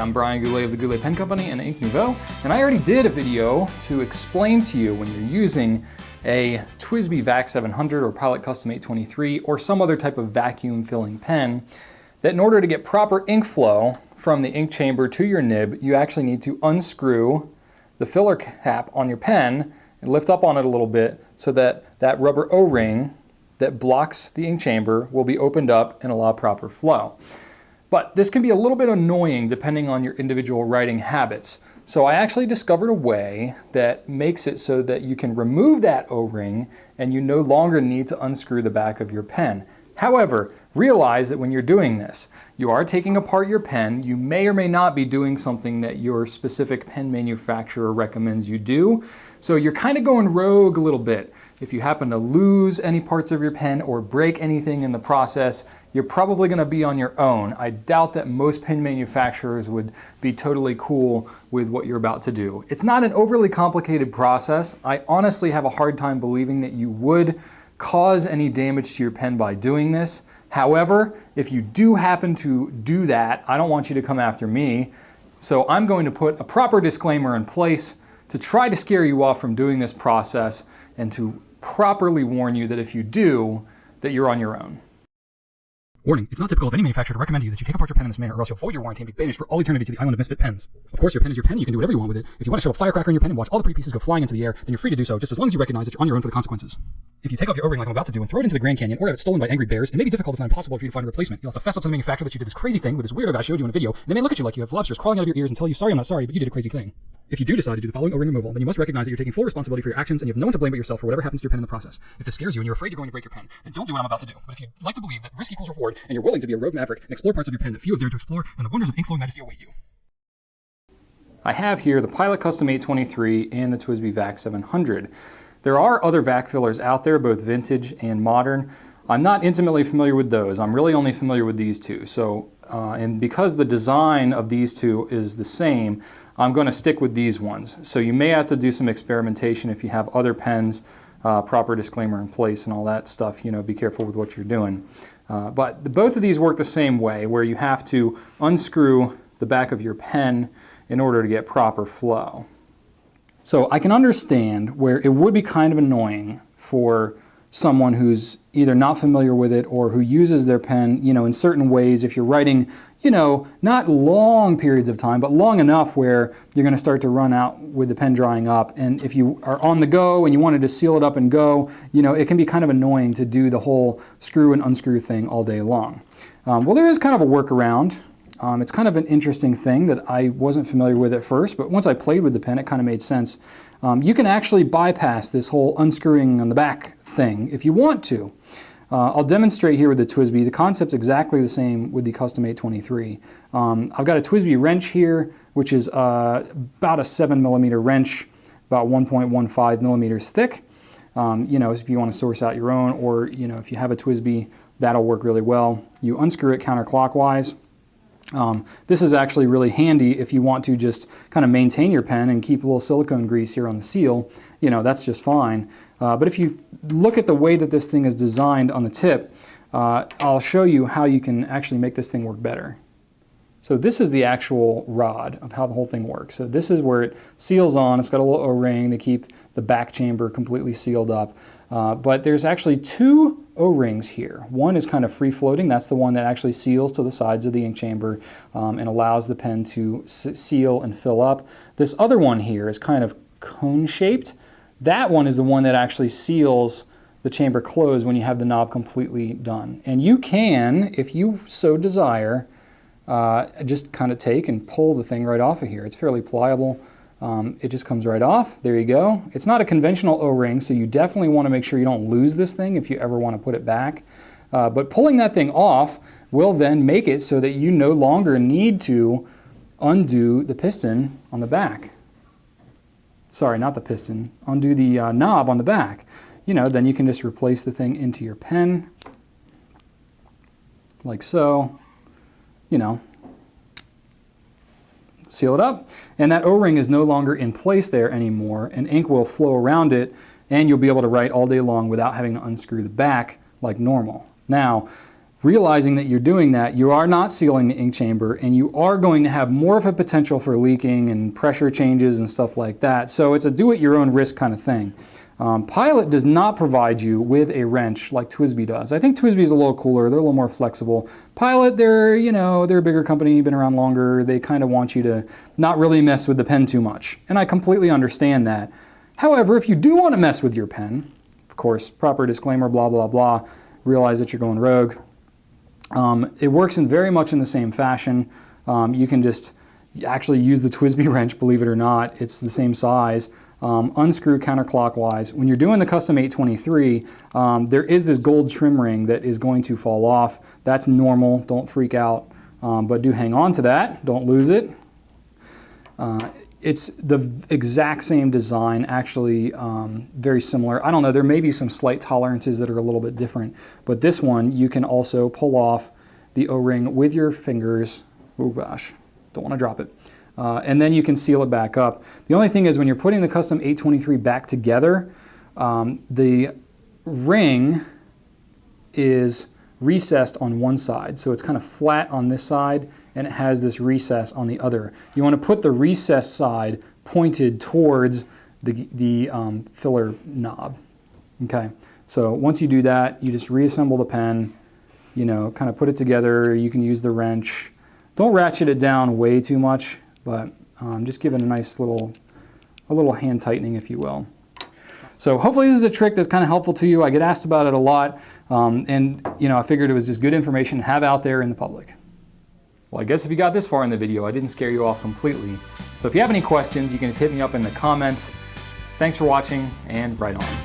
I'm Brian Goulet of the Goulet Pen Company and Ink Nouveau, and I already did a video to explain to you when you're using a TWSBI VAC 700 or Pilot Custom 823 or some other type of vacuum filling pen, that in order to get proper ink flow from the ink chamber to your nib, you actually need to unscrew the filler cap on your pen and lift up on it a little bit so that that rubber O-ring that blocks the ink chamber will be opened up and allow proper flow. But this can be a little bit annoying depending on your individual writing habits. So I actually discovered a way that makes it so that you can remove that O-ring and you no longer need to unscrew the back of your pen. However, realize that when you're doing this, you are taking apart your pen. You may or may not be doing something that your specific pen manufacturer recommends you do. So you're kind of going rogue a little bit. If you happen to lose any parts of your pen or break anything in the process, you're probably going to be on your own. I doubt that most pen manufacturers would be totally cool with what you're about to do. It's not an overly complicated process. I honestly have a hard time believing that you would cause any damage to your pen by doing this. However, if you do happen to do that, I don't want you to come after me. So I'm going to put a proper disclaimer in place to try to scare you off from doing this process and to properly warn you that if you do, that you're on your own. Warning, it's not typical of any manufacturer to recommend to you that you take apart your pen in this manner or else you'll void your warranty and be banished for all eternity to the island of misfit pens. Of course, your pen is your pen, you can do whatever you want with it. If you want to show a firecracker in your pen and watch all the pretty pieces go flying into the air, then you're free to do so, just as long as you recognize that you're on your own for the consequences. If you take off your O-ring like I'm about to do and throw it into the Grand Canyon or have it stolen by angry bears, it may be difficult if not impossible for you to find a replacement. You'll have to fess up to the manufacturer that you did this crazy thing with this weirdo guy showed you in a video, and they may look at you like you have lobsters crawling out of your ears and tell you, sorry, I'm not sorry, but you did a crazy thing. If you do decide to do the following O-ring removal, then you must recognize that you're taking full responsibility for your actions and you have no one to blame but yourself for whatever happens to your pen in the process. If this scares you and you're afraid you're going to break your pen, then don't do what I'm about to do. But if you'd like to believe that risk equals reward and you're willing to be a rogue maverick and explore parts of your pen that few have dared to explore, then the wonders of ink flowing majesty await you. I have here the Pilot Custom 823 and the TWSBI VAC 700. There are other VAC fillers out there, both vintage and modern. I'm not intimately familiar with those. I'm really only familiar with these two. So, and because the design of these two is the same, I'm going to stick with these ones. So you may have to do some experimentation if you have other pens, proper disclaimer in place and all that stuff. You know, be careful with what you're doing. But both of these work the same way, where you have to unscrew the back of your pen in order to get proper flow. So I can understand where it would be kind of annoying for someone who's either not familiar with it or who uses their pen, you know, in certain ways. If you're writing, you know, not long periods of time, but long enough where you're going to start to run out with the pen drying up. And if you are on the go and you wanted to seal it up and go, you know, it can be kind of annoying to do the whole screw and unscrew thing all day long. Well, there is kind of a workaround. It's kind of an interesting thing that I wasn't familiar with at first, but once I played with the pen, it kind of made sense. You can actually bypass this whole unscrewing on the back thing if you want to. I'll demonstrate here with the TWSBI. The concept's exactly the same with the Custom 823. I've got a TWSBI wrench here, which is about a 7mm wrench, about 1.15 millimeters thick. You know, if you want to source out your own, or you know, if you have a TWSBI, that'll work really well. You unscrew it counterclockwise. This is actually really handy if you want to just kind of maintain your pen and keep a little silicone grease here on the seal. You know, that's just fine. But if you look at the way that this thing is designed on the tip, I'll show you how you can actually make this thing work better. So this is the actual rod of how the whole thing works. So this is where it seals on. It's got a little O-ring to keep the back chamber completely sealed up. But there's actually two O-rings here. One is kind of free-floating. That's the one that actually seals to the sides of the ink chamber and allows the pen to seal and fill up. This other one here is kind of cone-shaped. That one is the one that actually seals the chamber closed when you have the knob completely done. And you can, if you so desire, just kind of take and pull the thing right off of here. It's fairly pliable. It just comes right off. There you go. It's not a conventional O-ring, so you definitely want to make sure you don't lose this thing if you ever want to put it back. But pulling that thing off will then make it so that you no longer need to undo the piston on the back. Sorry, not the piston. Undo the knob on the back. You know, then you can just replace the thing into your pen, like so. You know, seal it up, and that O-ring is no longer in place there anymore, and ink will flow around it, and you'll be able to write all day long without having to unscrew the back like normal. Now, realizing that you're doing that, you are not sealing the ink chamber, and you are going to have more of a potential for leaking and pressure changes and stuff like that. So it's a do-at-your-own risk kind of thing. Pilot does not provide you with a wrench like TWSBI does. I think TWSBI is a little cooler, they're a little more flexible. Pilot, they're a bigger company, been around longer, they kind of want you to not really mess with the pen too much. And I completely understand that. However, if you do want to mess with your pen, of course, proper disclaimer, blah, blah, blah, realize that you're going rogue. It works very much in the same fashion. You can just actually use the TWSBI wrench, believe it or not. It's the same size. Unscrew counterclockwise. When you're doing the custom 823, there is this gold trim ring that is going to fall off. That's normal, don't freak out, but do hang on to that, don't lose it. It's the exact same design, actually very similar. I don't know, there may be some slight tolerances that are a little bit different, but this one you can also pull off the O-ring with your fingers. Oh gosh, don't want to drop it. And then you can seal it back up. The only thing is when you're putting the custom 823 back together, the ring is recessed on one side. So it's kind of flat on this side and it has this recess on the other. You want to put the recessed side pointed towards the filler knob. Okay, so once you do that, you just reassemble the pen, kind of put it together. You can use the wrench. Don't ratchet it down way too much, but just give it a nice little hand tightening, if you will. So hopefully this is a trick that's kind of helpful to you. I get asked about it a lot, and I figured it was just good information to have out there in the public. Well, I guess if you got this far in the video, I didn't scare you off completely. So if you have any questions, you can just hit me up in the comments. Thanks for watching, and right on.